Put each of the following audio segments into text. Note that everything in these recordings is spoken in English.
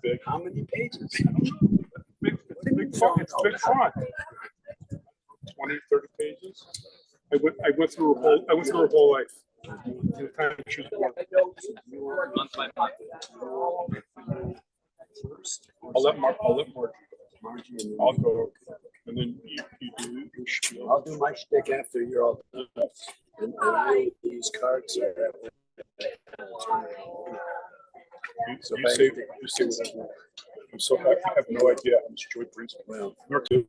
Big. How many pages? Big font. It's big font. 20, 30 pages. I went through her whole life. From the time she was born. Month by month. I'll let Margie go. I'll go, and then you do your spiel. I'll do my shtick after you're all done. And these cards are. You say whatever. I'm so happy. I have no idea how much joy brings me. Well, Nor do.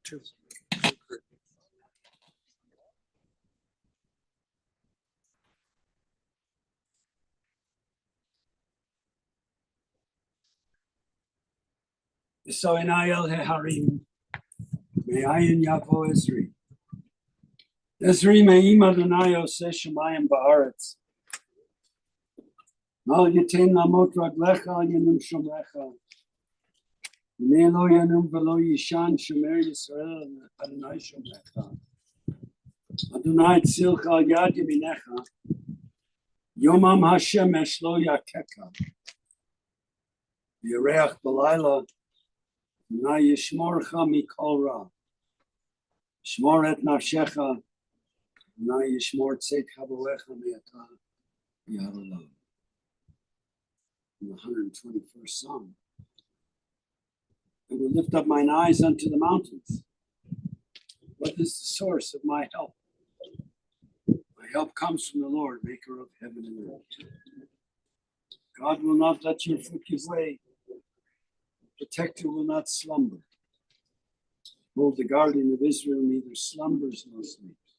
Two. So in Ayel Harim, may Ayin Yavo Ezri. Ezri Me'im Adonai Oseh Shemayim Ba'aretz. Mal Yitin Lamot Raglecha Al Yanum Shomrecha. Yinei Lo Yanum V'Lo Yishan Shomer Yisrael Adonai Shomrecha. Adonai Tzilcha Al Yad Yeminecha. Yomam HaShemesh Lo Yakeka. Yereach B'Layla. Na yishmorcha mikol ra. Shmor et nafshecha. Na yishmor tzeit chavolecha me'ata ya'alav. In the 121st Psalm. I will lift up mine eyes unto the mountains. What is the source of my help? My help comes from the Lord, maker of heaven and earth. God will not let your foot give way. Protector will not slumber. Behold, the guardian of Israel neither slumbers nor sleeps.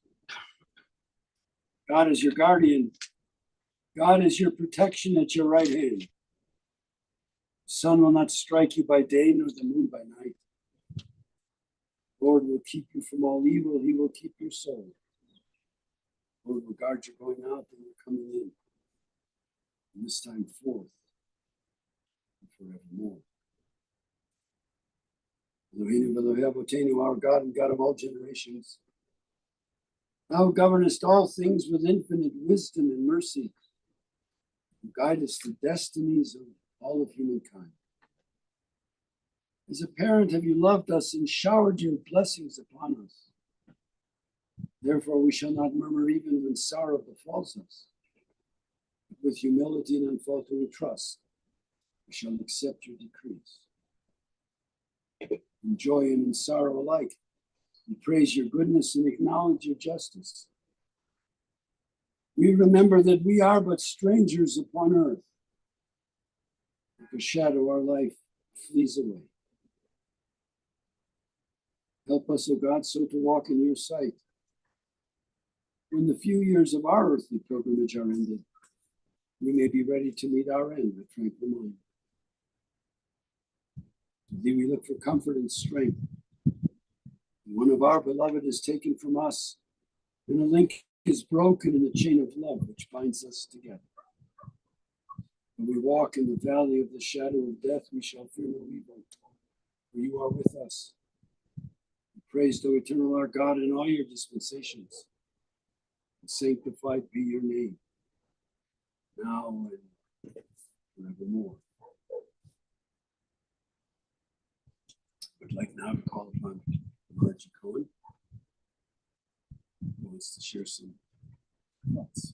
God is your guardian. God is your protection at your right hand. The sun will not strike you by day, nor the moon by night. The Lord will keep you from all evil. He will keep your soul. The Lord will guard you going out and your coming in. From this time forth and forevermore. Eloheinu v'Elohei Avotenu, our God and God of all generations. Thou governest all things with infinite wisdom and mercy. You guidest the destinies of all of humankind. As a parent have you loved us and showered your blessings upon us. Therefore we shall not murmur even when sorrow befalls us. But with humility and unfaltering trust, we shall accept your decrees. In joy and in sorrow alike, we praise your goodness and acknowledge your justice. We remember that we are but strangers upon earth. Like a shadow, our life flees away. Help us, O God, so to walk in your sight. When the few years of our earthly pilgrimage are ended, we may be ready to meet our end with tranquil mind. To thee we look for comfort and strength. One of our beloved is taken from us, and a link is broken in the chain of love which binds us together. When we walk in the valley of the shadow of death, we shall fear no evil, for you are with us. Praised, O eternal our God, in all your dispensations. And sanctified be your name, now and forevermore. I'd like now to call upon Margie Cohen, who wants to share some thoughts.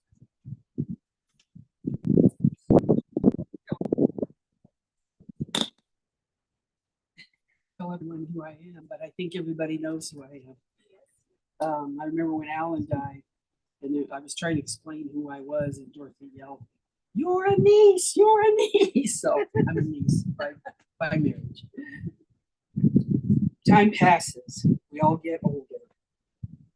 Tell everyone who I am, but I think everybody knows who I am. I remember when Alan died, and I was trying to explain who I was, and Dorothy yelled, "You're a niece, you're a niece." So I'm a niece by marriage. Time passes, we all get older,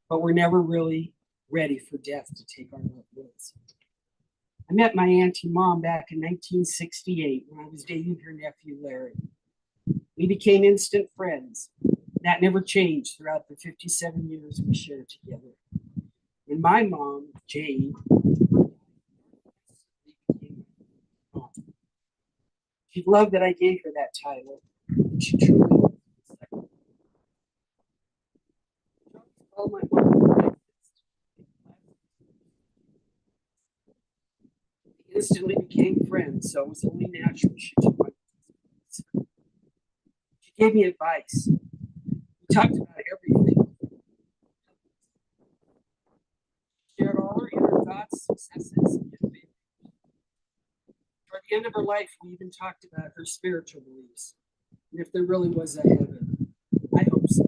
but we're never really ready for death to take our loved ones. I met my auntie mom back in 1968 when I was dating her nephew Larry. We became instant friends. That never changed throughout the 57 years we shared together. And my mom, Jane, she loved that I gave her that title. And she truly was. Oh, my mom. We instantly became friends, so it was only natural she took my place. She gave me advice. We talked about everything. She shared all her inner thoughts, successes, and failures. Toward the end of her life, we even talked about her spiritual beliefs and if there really was a heaven. I hope so.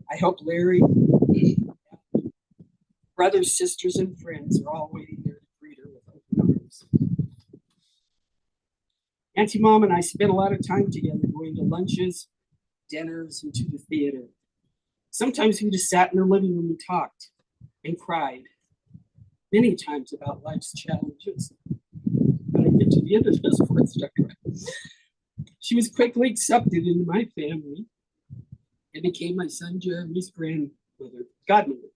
I hope Larry, brothers, sisters, and friends are all waiting there to greet her with open arms. Auntie Mom and I spent a lot of time together, going to lunches, dinners and to the theater. Sometimes we just sat in her living room and talked and cried many times about life's challenges. But I get to the end of this before I start crying. She was quickly accepted into my family and became my son Jeremy's godmother.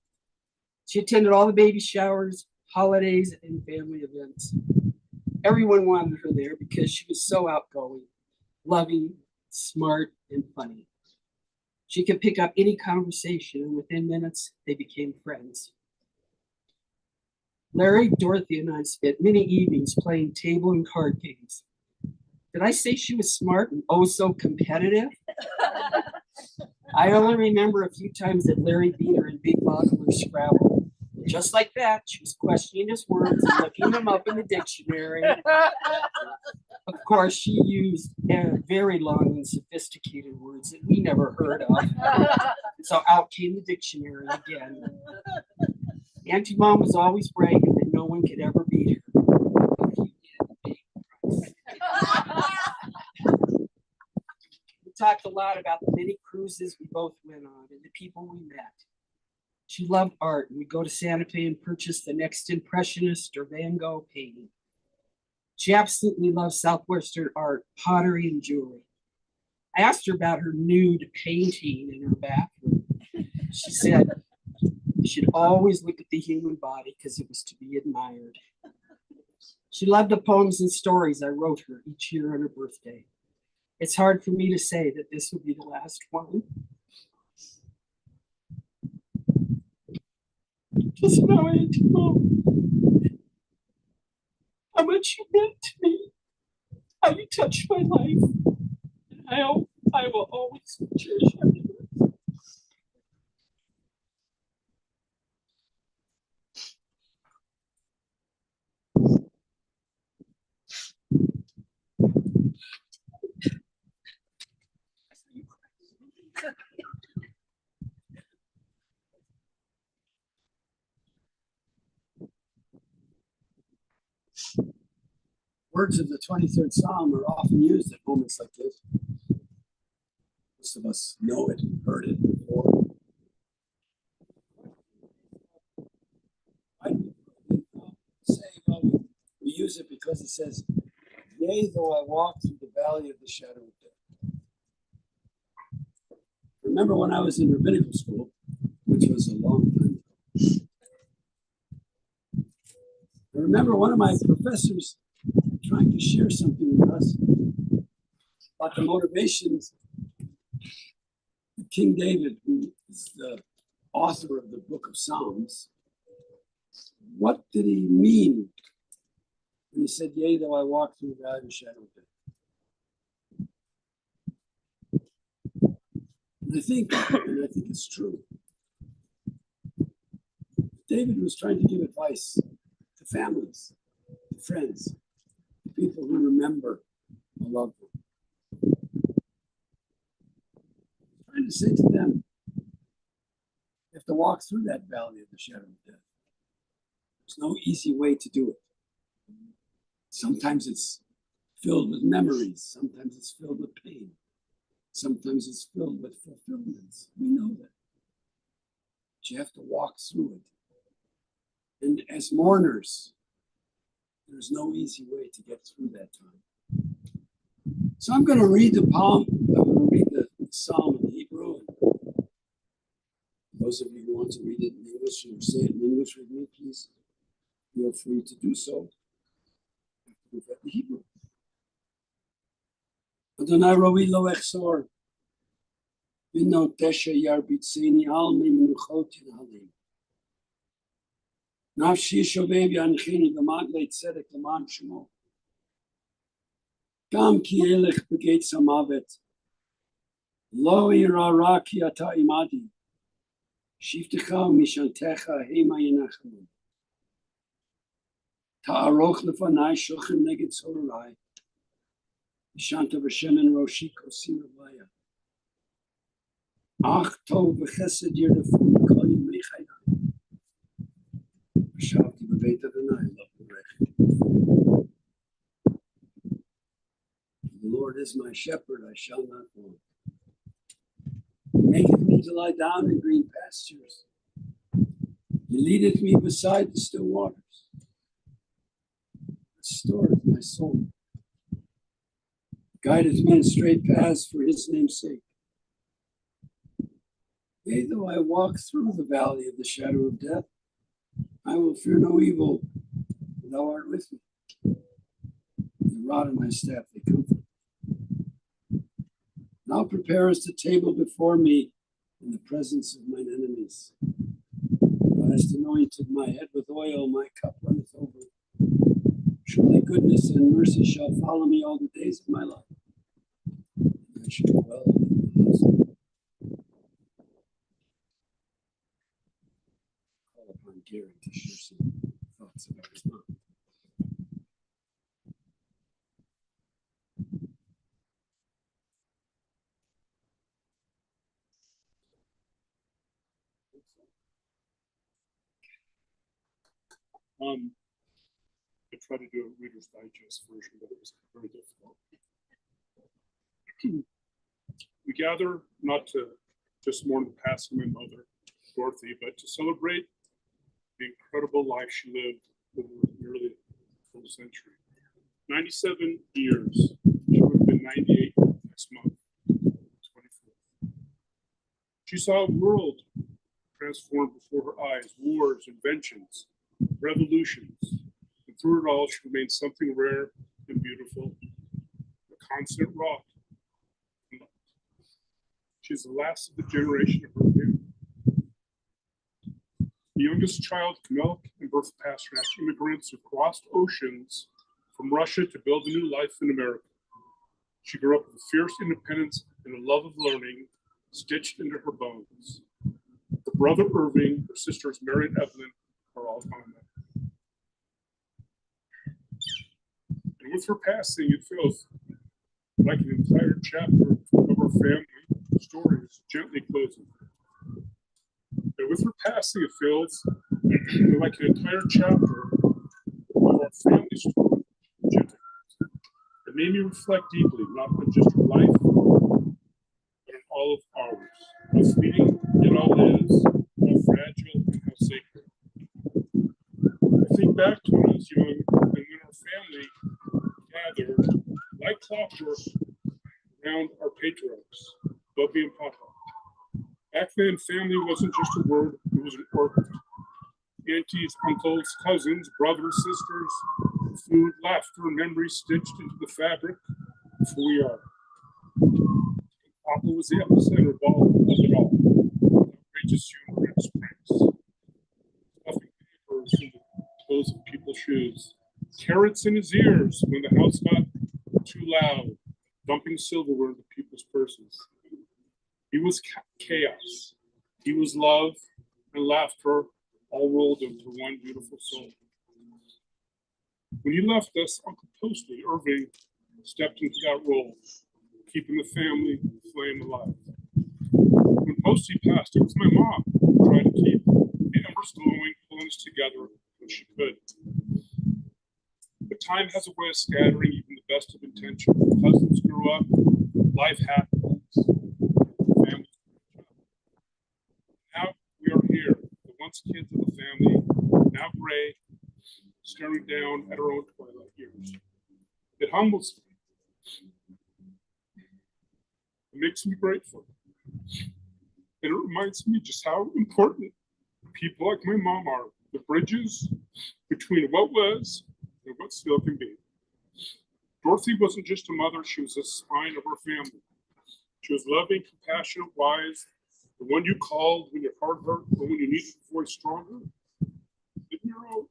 She attended all the baby showers, holidays, and family events. Everyone wanted her there because she was so outgoing, loving, smart, and funny. She could pick up any conversation, and within minutes, they became friends. Larry, Dorothy, and I spent many evenings playing table and card games. Did I say she was smart and oh so competitive? I only remember a few times that Larry beat her in Big Bottle or Scrabble. Just like that, she was questioning his words and looking them up in the dictionary. Of course, she used very long and sophisticated words that we never heard of. So out came the dictionary again. Auntie Mom was always bragging that no one could ever beat her. We talked a lot about the many cruises we both went on and the people we met. She loved art, and we'd go to Santa Fe and purchase the next Impressionist or Van Gogh painting. She absolutely loved Southwestern art, pottery, and jewelry. I asked her about her nude painting in her bathroom. She said you should always look at the human body because it was to be admired. She loved the poems and stories I wrote her each year on her birthday. It's hard for me to say that this would be the last one. Just know, Auntie Mom, how much you meant to me, how you touched my life, and how I will always cherish your memories. Words of the 23rd Psalm are often used at moments like this. Most of us know it, heard it before. I say, well, we use it because it says, yea, though I walk through the valley of the shadow of death. Remember when I was in rabbinical school, which was a long time ago. I remember one of my professors trying to share something with us about the motivations of King David, who is the author of the book of Psalms. What did he mean when he said, yea, though I walk through the valley of the shadow of death? And I think it's true. David was trying to give advice to families, to friends, people who remember a loved one. Trying to say to them, you have to walk through that valley of the shadow of death. There's no easy way to do it. Sometimes it's filled with memories. Sometimes it's filled with pain. Sometimes it's filled with fulfillments. We know that. But you have to walk through it. And as mourners, there's no easy way to get through that time. So I'm going to read the poem. I'm going to read the psalm in Hebrew. And those of you who want to read it in English or say it in English with me, please feel free to do so. We've read the Hebrew. Adonai roi lo echsor. Vino tesha yar bitzeni al me menuchot yinahalim. נפשי שובב ינחני במגלי צדק למען שמו. גם כי אלך בגץ המוות, לא ירא רע כי אתה עמדי, שבטך ומשענתך המה ינחמו. תערוך לפני שוכן נגד צורריי, ושענת בשמן ראשי כוסי רוויה. אך טוב וחסד ירדפוני כל ימי חיי. ישבתי בבית אדוני, לא ברכב. The Lord is my shepherd, I shall not want. me to lie down in green pastures. He leadeth me beside the still waters. Restoreth my soul. Guideth me in straight paths for his name's sake. Yea, though I walk through the valley of the shadow of death, I will fear no evil, for thou art with me. The rod and my staff, they comfort. Thou preparest a table before me in the presence of mine enemies. Thou hast anointed my head with oil, my cup runneth over. Surely goodness and mercy shall follow me all the days of my life. And I shall dwell in the house of the Lord. Call upon Gary to share some thoughts about his mom. I tried to do a Reader's Digest version, but it was very difficult. We gather not to just mourn the passing of my mother, Dorothy, but to celebrate the incredible life she lived over nearly a full century. 97 years. She would have been 98 next month, 24th. She saw a world transformed before her eyes, wars, inventions, revolutions. And through it all, she remained something rare and beautiful, a constant rock. She's the last of the generation of her family. The youngest child of milk and birth pastoral immigrants who crossed oceans from Russia to build a new life in America. She grew up with a fierce independence and a love of learning stitched into her bones. Her brother Irving, her sisters Mary and Evelyn are all gone now. And with her passing, it feels like an entire chapter of our family story is gently closing. And with her passing, it feels like an entire chapter of our family story gently closing. It made me reflect deeply, not on just her life, but on all of ours. How fleeting it all is, how fragile and how sacred. I think back to when I was young and when our family gathered like clockwork around our patriarchs, Bubby and Papa. Back then, family wasn't just a word, it was an order. Aunties, uncles, cousins, brothers, sisters, food, laughter, and memories stitched into the fabric of who we are. Papa was the epicenter of it all. Outrageous humor and pranks. Stuffing papers in the toes of people's shoes. Carrots in his ears when the house got too loud. Dumping silverware into people's purses. He was chaos. He was love and laughter, all rolled into one beautiful soul. When he left us, Uncle Posty, Irving, stepped into that role, keeping the family flame alive. When Posty passed, it was my mom who tried to keep the embers glowing, pulling us together when she could. But time has a way of scattering even the best of intentions. Cousins grew up, life happens, families. Now we are here, the once kids of the family, now gray, staring down at our own twilight years. It humbles me. It makes me grateful. And it reminds me just how important people like my mom are, the bridges between what was and what still can be. Dorothy wasn't just a mother, she was the spine of our family. She was loving, compassionate, wise, the one you called when your heart hurt or when you needed a voice stronger. Didn't you know?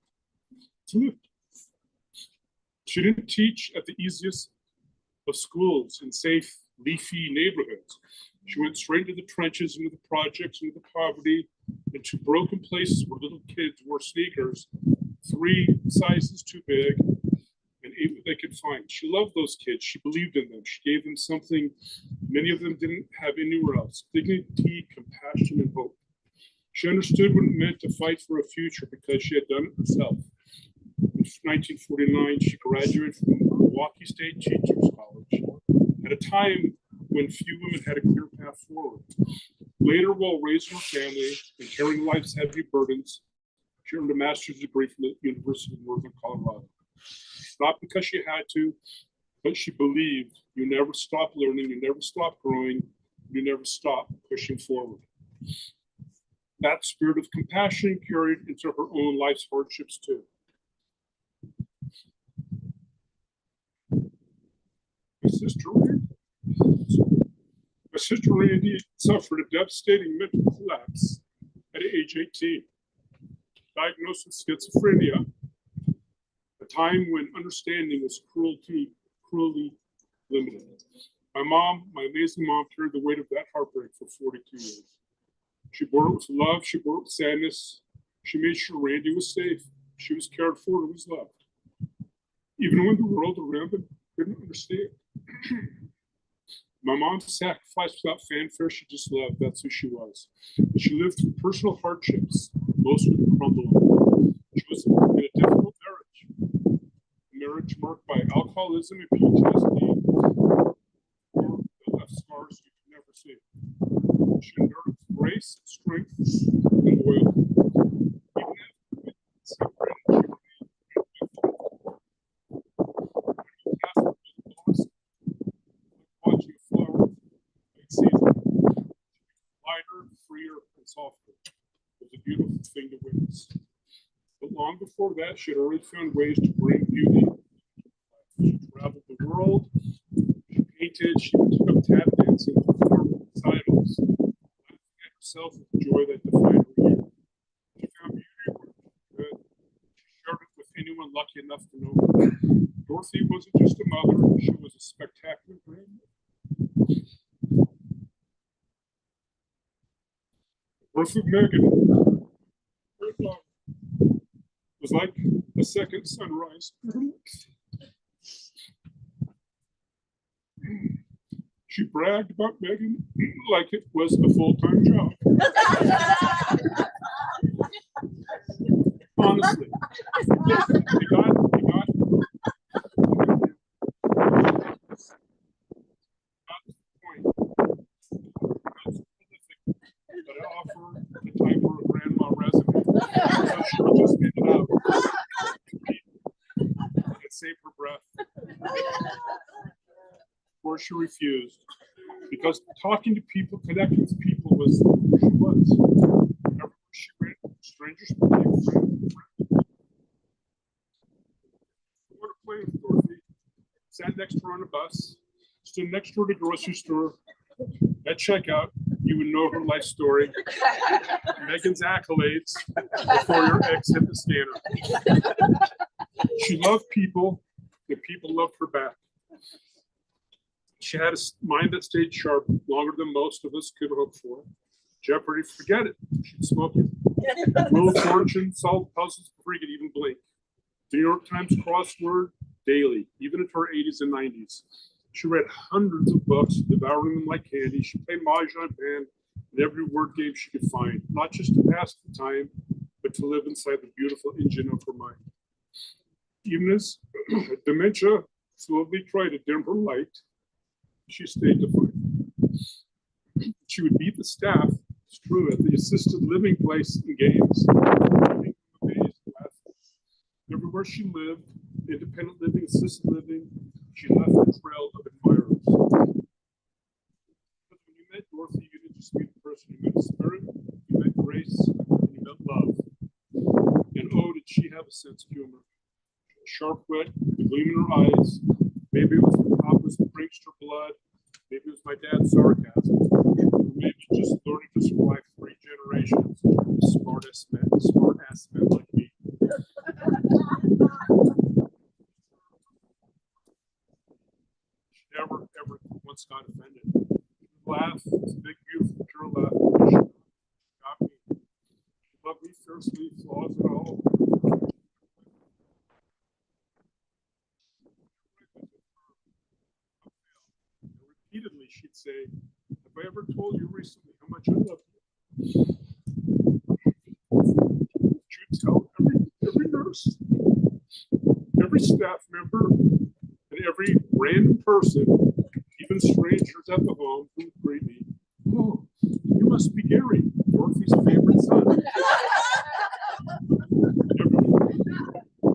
She didn't teach at the easiest of schools in safe, leafy neighborhoods. She went straight into the trenches, into the projects, into the poverty, into broken places where little kids wore sneakers 3 sizes too big and ate what they could find. She loved those kids. She believed in them. She gave them something many of them didn't have anywhere else: dignity, compassion, and hope. She understood what it meant to fight for a future because she had done it herself. In 1949, she graduated from Milwaukee State Teachers College at a time when few women had a clear path forward. Later, while raising her family and carrying life's heavy burdens, she earned a master's degree from the University of Northern Colorado. Not because she had to, but she believed you never stop learning, you never stop growing, you never stop pushing forward. That spirit of compassion carried into her own life's hardships too. My sister Randy suffered a devastating mental collapse at age 18, diagnosed with schizophrenia, a time when understanding was cruelly limited. My mom, my amazing mom, carried the weight of that heartbreak for 42 years. She bore it with love, she bore it with sadness. She made sure Randy was safe, she was cared for, and was loved. Even when the world around them couldn't understand. My mom sacrificed without fanfare. She just loved. That's who she was. And she lived through personal hardships, most would crumble. She was in a difficult marriage. A marriage marked by alcoholism and PTSD, or that left scars you could never see. She endured with grace, strength, and loyalty. Even after suffering, she remained watching a flower late season, lighter, freer, and softer. It was a beautiful thing to witness. But long before that, she had already found ways to bring beauty. She traveled the world, she painted, she took up tap dancing, performed recitals, laughing at herself with the joy that defined her youth. She found beauty where she could. She shared it with anyone lucky enough to know her. Dorothy wasn't just a mother, she was a spectacular grandmother. Birth of Megan, her daughter, was like a second sunrise. She bragged about Megan like it was a full-time job. Honestly, they got but I offer the type of a grandma resume. So she would just get it out and save her breath. Of course, she refused because talking to people, connecting with people was who she was. Everywhere she went, strangers became friends. I went to play with Dorothy, sat next to her on a bus, stood next to her at the grocery store. At checkout, you would know her life story, Megan's accolades before your ex hit the scanner. She loved people, and people loved her back. She had a mind that stayed sharp longer than most of us could hope for. Jeopardy, forget it. She'd smoke it. Wheel of Fortune, solved puzzles before you could even blink. The New York Times crossword daily, even into her 80s and 90s. She read hundreds of books, devouring them like candy. She played Mahjong Pan in every word game she could find, not just to pass the time, but to live inside the beautiful engine of her mind. Even as dementia slowly tried to dim her light, she stayed defiant. She would beat the staff, it's true, at the assisted living place in games. Everywhere she lived, independent living, assisted living, she left a trail of admirers. But when you met Dorothy, you didn't just meet the person, you met a spirit, you met grace, and you met love. And oh, did she have a sense of humor. Sharp wit, the gleam in her eyes. Maybe it was the papa's prankster blood. Maybe it was my dad's sarcasm. Or maybe just learning to survive 3 generations of smart-ass men like me. She never, ever once got offended. She laughed, this big, beautiful, pure laugh. She got me. She loved me fiercely, flaws and all. Repeatedly, she'd say, "Have I ever told you recently how much I love you?" She'd tell every nurse, every staff member, and every random person, even strangers at the home, who would greet me. "Oh, you must be Gary, Dorothy's favorite son.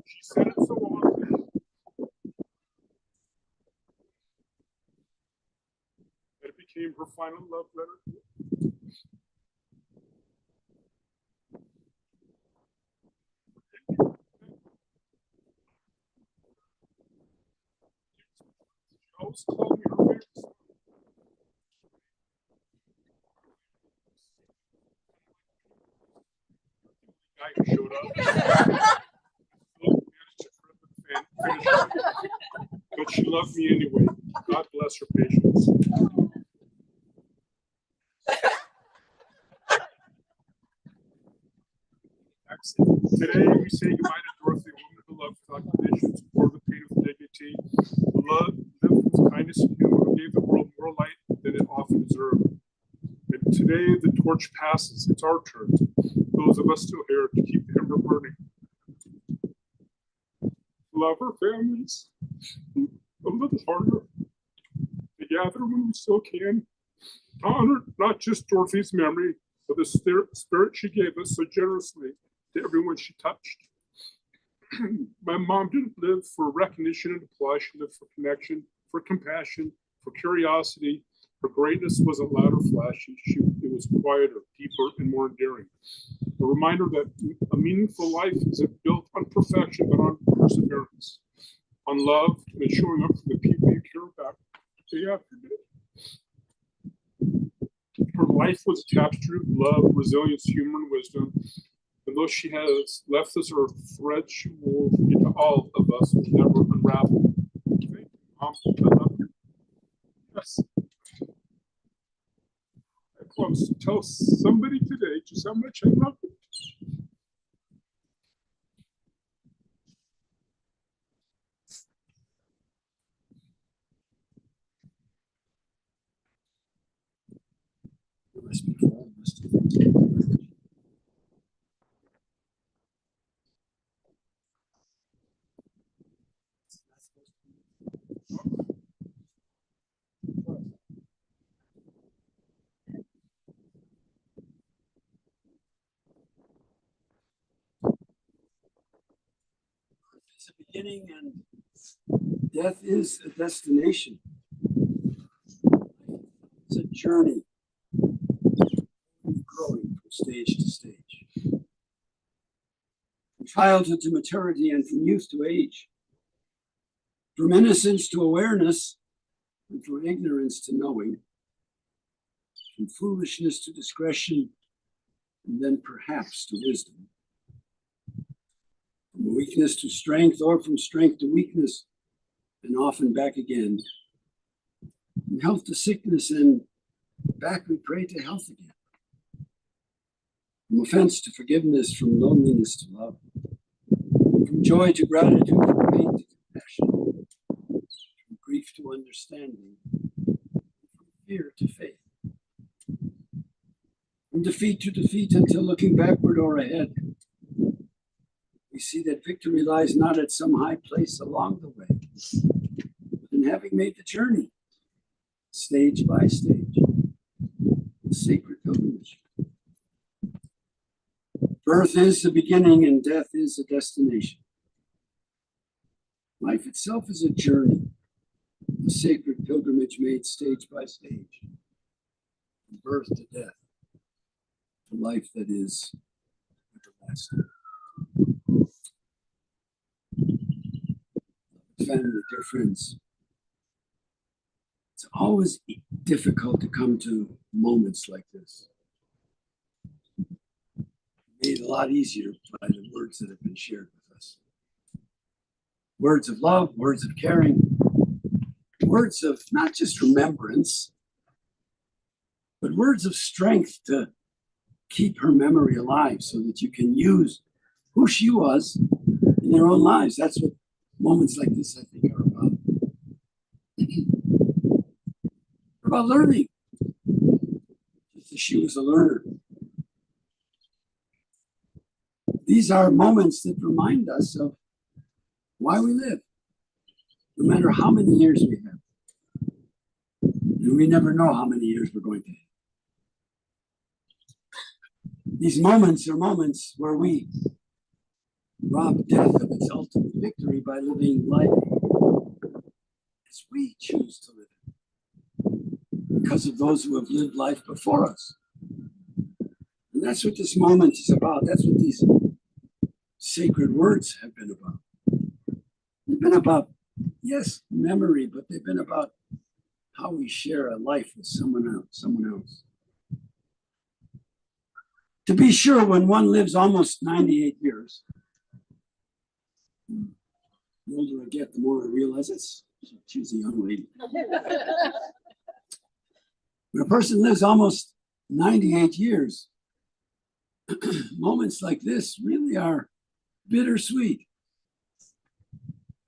She said it so often that it became her final love letter. She always called me her favorite son. Guy who showed up. But she loved me anyway. God bless her patience. Today we say goodbye to Dorothy, a woman who loved without conditions, bore the pain with dignity, who lived with kindness and humor, who gave the world more light than it often deserved. And today the torch passes. It's our turn. Those of us still here to keep the ember burning. Love our families a little harder. To gather when we still can. To honor not just Dorothy's memory, but the spirit she gave us so generously to everyone she touched. My mom didn't live for recognition and applause. She lived for connection, for compassion, for curiosity. Her greatness wasn't loud or flashy. It was quieter, deeper, and more endearing. A reminder that a meaningful life isn't built on perfection, but on perseverance, on love, and showing up for the people you care about day after day. Her life was a tapestry of love, resilience, humor, and wisdom. And though she has left this earth, thread she wove into all of us will never unravel. Thank you, Mom. I love you. Yes. I promise to tell somebody today just how much I love you. It's a beginning and death is a destination. It's a journey, growing from stage to stage. From childhood to maturity and from youth to age. From innocence to awareness and from ignorance to knowing. From foolishness to discretion and then perhaps to wisdom. From weakness to strength or from strength to weakness and often back again. From health to sickness and back we pray to health again. From offense to forgiveness, from loneliness to love. From joy to gratitude, from pain to compassion. From grief to understanding. From fear to faith. From defeat to defeat until looking backward or ahead. We see that victory lies not at some high place along the way, but in having made the journey, stage by stage, the sacred pilgrimage. Birth is the beginning and death is a destination. Life itself is a journey, a sacred pilgrimage made stage by stage, from birth to death, to life that is everlasting. Family, dear friends, it's always difficult to come to moments like this. Made a lot easier by the words that have been shared with us. Words of love, words of caring, words of not just remembrance, but words of strength to keep her memory alive so that you can use who she was in your own lives. That's what moments like this, I think, are about. About learning, just as she was a learner. These are moments that remind us of why we live, no matter how many years we have. And we never know how many years we're going to have. These moments are moments where we rob death of its ultimate victory by living life as we choose to live it, because of those who have lived life before us. And that's what this moment is about. That's what these sacred words have been about. They've been about, yes, memory, but they've been about how we share a life with someone else. To be sure, when one lives almost 98 years, the older I get, the more I realize she's a young lady. When a person lives almost 98 years, moments like this really are bittersweet.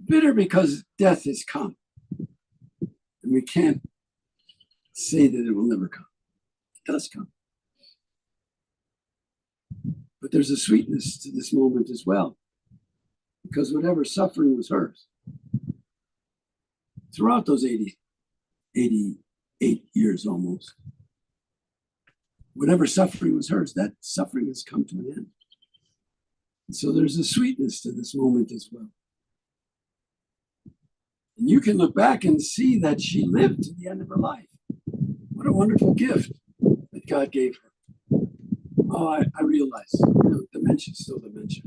Bitter because death has come. And we can't say that it will never come. It does come. But there's a sweetness to this moment as well, because whatever suffering was hers throughout those 88 years almost, whatever suffering was hers, that suffering has come to an end. And so there's a sweetness to this moment as well. And you can look back and see that she lived to the end of her life. What a wonderful gift that God gave her. Oh, I realize, dementia is still dementia.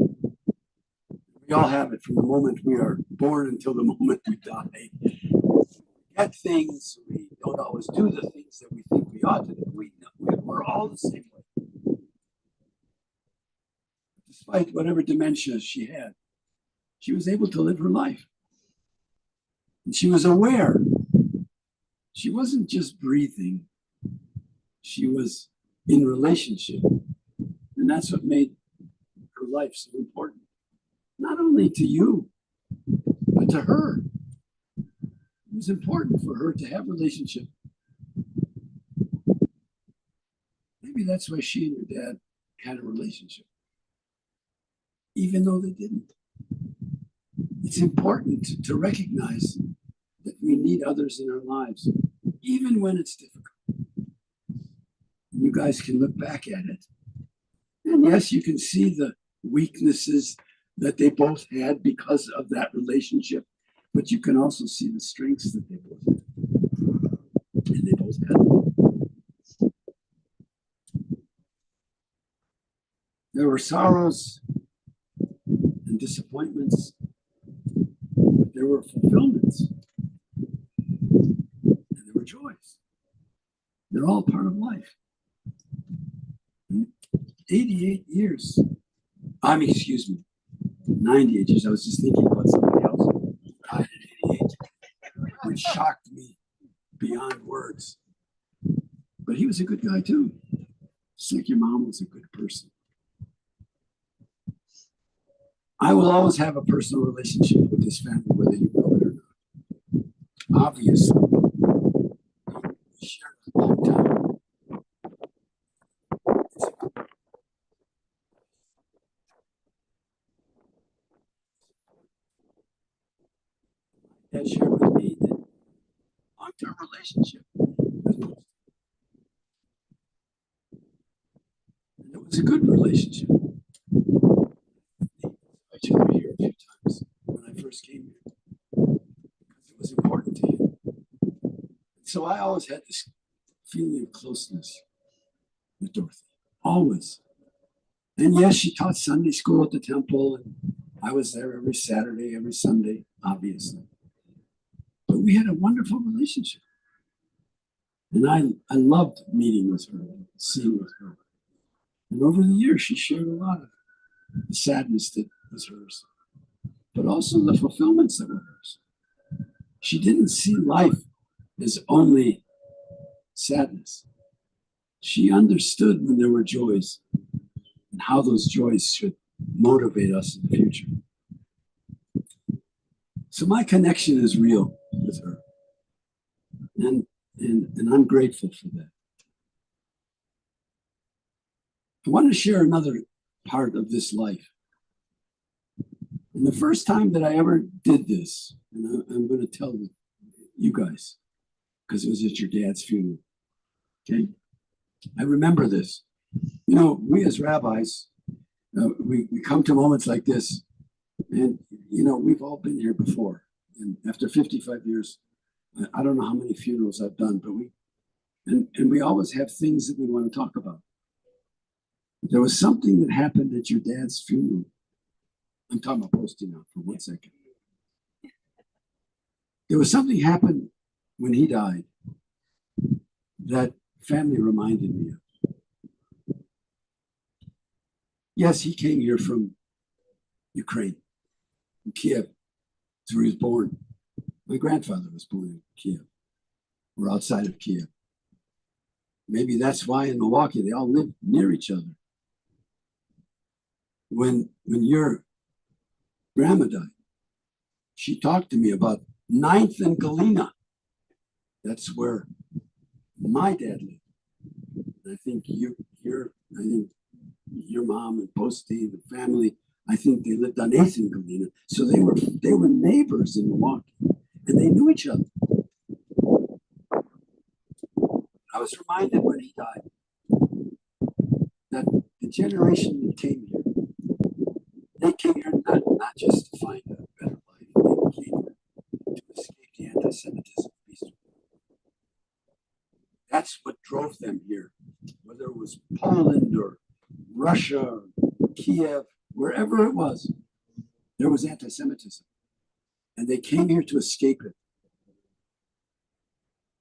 We all have it from the moment we are born until the moment we die. We get things, we don't always do the things that we think we ought to do. We're all the same way. Despite whatever dementia she had, she was able to live her life. And she was aware. She wasn't just breathing. She was in relationship. And that's what made her life so important. Not only to you, but to her. It was important for her to have relationship. Maybe that's why she and her dad had a relationship, even though they didn't. It's important to recognize that we need others in our lives, even when it's difficult. You guys can look back at it. And yes, you can see the weaknesses that they both had because of that relationship, but you can also see the strengths that they both had. And they both had. There were sorrows and disappointments, but there were fulfillments. And there were joys. They're all part of life. 88 years. 98 years. I was just thinking about somebody else who died at 88, which shocked me beyond words. But he was a good guy too. Just like your mom was a good person. I will always have a personal relationship with this family, whether you know it or not. Obviously, we shared a long time. Dad shared with me that long-term relationship with both. And it was a good relationship. I took her here a few times when I first came here because it was important to him. And so I always had this feeling of closeness with Dorothy, always. And yes, she taught Sunday school at the temple, and I was there every Saturday, every Sunday, obviously. But we had a wonderful relationship. And I loved meeting with her, seeing with her. And over the years, she shared a lot of the sadness that was hers, but also the fulfillments that were hers. She didn't see life as only sadness. She understood when there were joys and how those joys should motivate us in the future. So my connection is real with her. And I'm grateful for that. I want to share another part of this life. And the first time that I ever did this, and I'm going to tell you guys, because it was at your dad's funeral. Okay? I remember this. You know, we as rabbis, we come to moments like this, and you know, we've all been here before. And after 55 years, I don't know how many funerals I've done, but we always have things that we want to talk about. There was something that happened at your dad's funeral. I'm talking about Posty now for 1 second. There was something happened when he died that family reminded me of. Yes, he came here from Ukraine, from Kiev. That's where he was born. My grandfather was born in Kiev, or outside of Kiev. Maybe that's why in Milwaukee they all live near each other. When your grandma died, she talked to me about 9th and Galena. That's where my dad lived. And I think your mom and Posty, the family, I think they lived on 8th and Galena. So they were neighbors in Milwaukee, and they knew each other. I was reminded when he died that the generation that came here, they came here not just to find a better life, they came here to escape the anti-Semitism. That's what drove them here, whether it was Poland or Russia or Kiev, wherever it was, there was anti-Semitism. And they came here to escape it.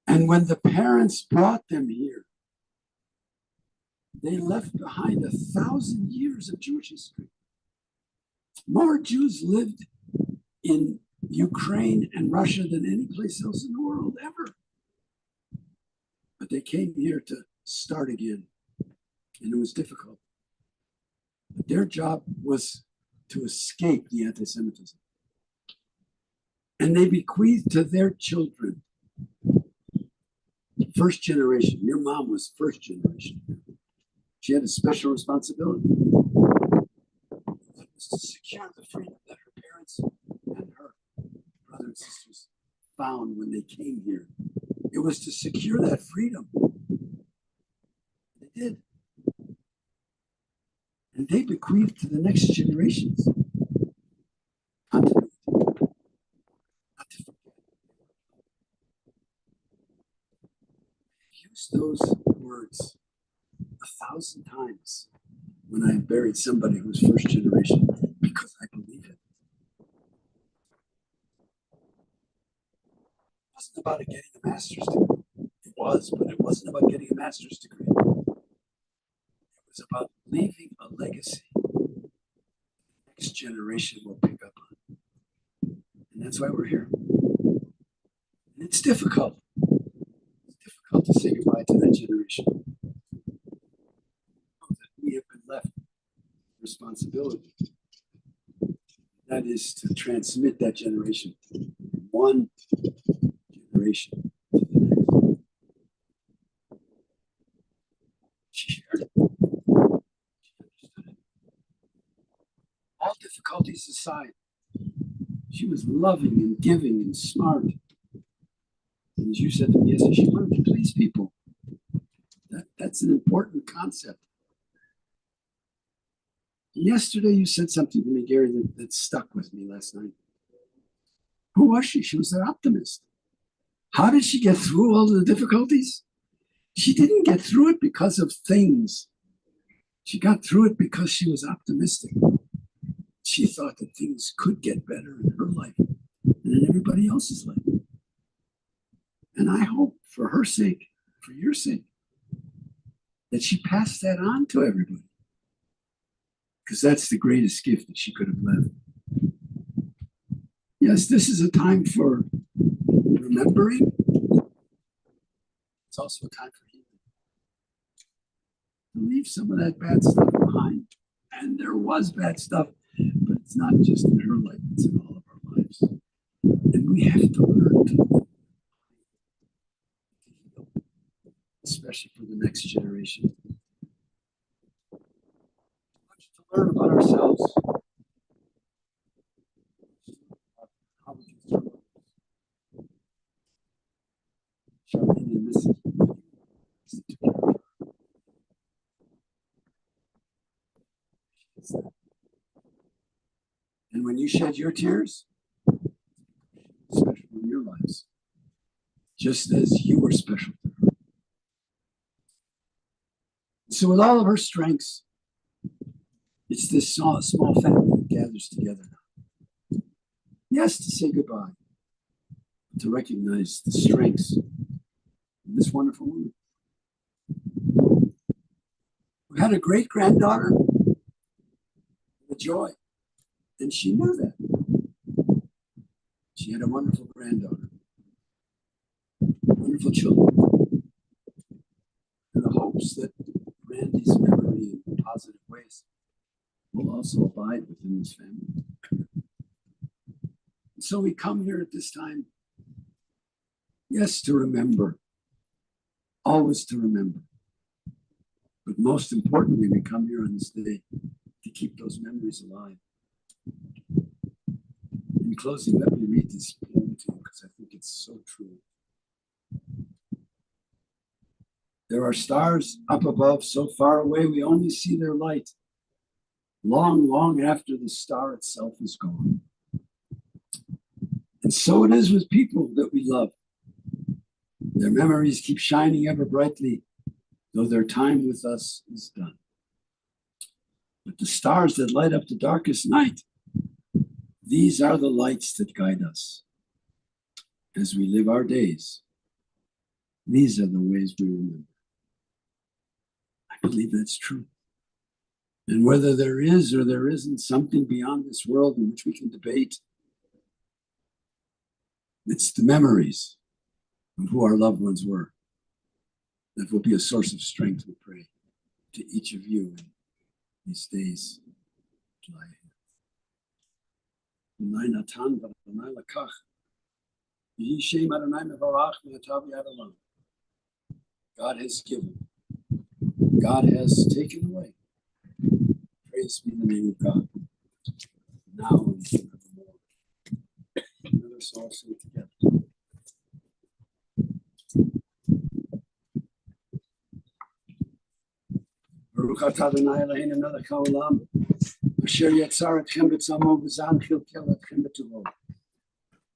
And when the parents brought them here, they left behind 1,000 years of Jewish history. More Jews lived in Ukraine and Russia than any place else in the world ever. But they came here to start again, and it was difficult. But their job was to escape the anti-Semitism. And they bequeathed to their children, first generation. Your mom was first generation. She had a special responsibility. It was to secure the freedom that her parents and her brothers and sisters found when they came here. It was to secure that freedom. They did. And they bequeathed to the next generations. Continuity. Not to forget. I've used those words 1,000 times when I buried somebody who was first generation because I believe it. It wasn't about getting a master's degree. It was, but it wasn't about getting a master's degree. It was about leaving a legacy the next generation will pick up on. And that's why we're here. And it's difficult. It's difficult to say goodbye to that generation. We have been left responsibility. That is to transmit that generation, one generation to the next. She shared it. She understood it. All difficulties aside, she was loving and giving and smart. And as you said to me yesterday, she wanted to please people. That's an important concept. Yesterday, you said something to me, Gary, that stuck with me last night. Who was she? She was an optimist. How did she get through all the difficulties? She didn't get through it because of things. She got through it because she was optimistic. She thought that things could get better in her life and in everybody else's life. And I hope for her sake, for your sake, that she passed that on to everybody. Because that's the greatest gift that she could have left. Yes, this is a time for remembering. It's also a time for healing. To leave some of that bad stuff behind. And there was bad stuff, but it's not just in her life, it's in all of our lives. And we have to learn to heal, especially for the next generation. To learn about ourselves. How we can serve others. Charlene and Missy. And when you shed your tears, special in your lives, just as you were special to her. So with all of her strengths, it's this small family that gathers together now. Yes, to say goodbye, to recognize the strengths of this wonderful woman. We had a great granddaughter, a joy, and she knew that. She had a wonderful granddaughter, wonderful children, and the hopes that Randy's memory in positive ways will also abide within this family. And so we come here at this time, yes, to remember, always to remember. But most importantly, we come here on this day to keep those memories alive. In closing, let me read this poem to you because I think it's so true. There are stars up above, so far away we only see their light, long, long after the star itself is gone. And so it is with people that we love. Their memories keep shining ever brightly, though their time with us is done. But the stars that light up the darkest night, these are the lights that guide us. As we live our days, these are the ways we remember. I believe that's true. And whether there is or there isn't something beyond this world in which we can debate, it's the memories of who our loved ones were that will be a source of strength, we pray, to each of you in these days that lie ahead. God has given. God has taken away. Praise be the name of God, now and forevermore. Let us all sing together. Baruch atah Adonai Eloheinu melech haolam, asher yatzar etchem b'tzamo v'zan chilkel etchem b'tuvo,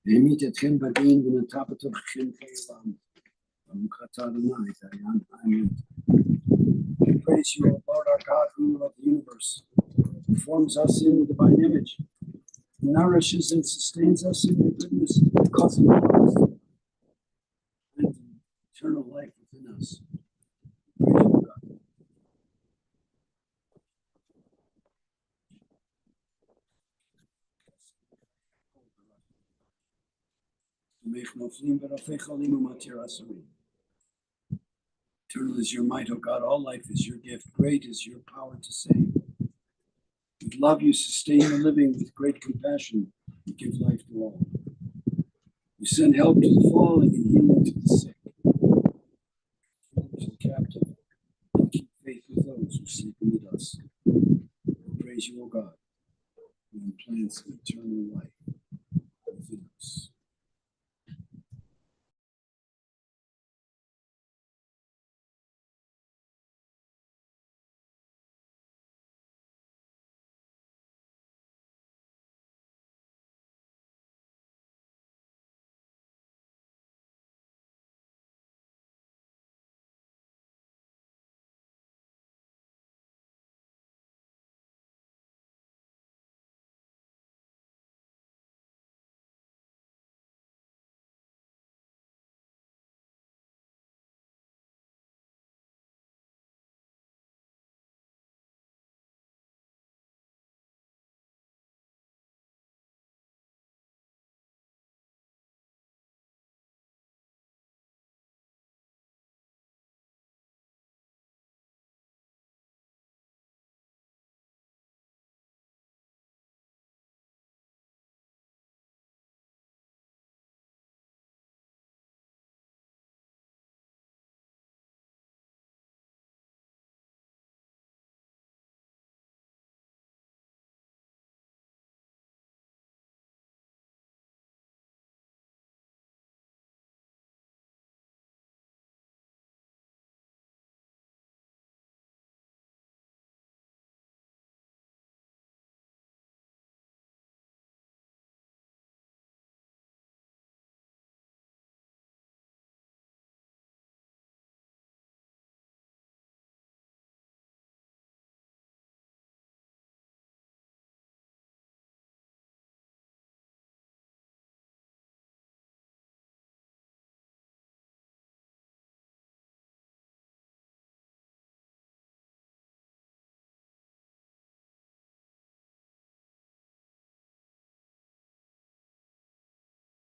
v'himit etchem badin v'natah b'tovchem k'olam. Baruch atah Adonai dayan ha'emet. We praise you, O Lord our God, ruler of the universe, who forms us in the divine image, who nourishes and sustains us in your goodness, causing us to find eternal life within us. Praise you, God. Eternal is your might, O God. All life is your gift. Great is your power to save. With love, you sustain the living. With great compassion, you give life to all. You send help to the falling and healing to the sick, to the captive, and keep faith with those who sleep in the dust. We praise you, O God, who implants eternal life.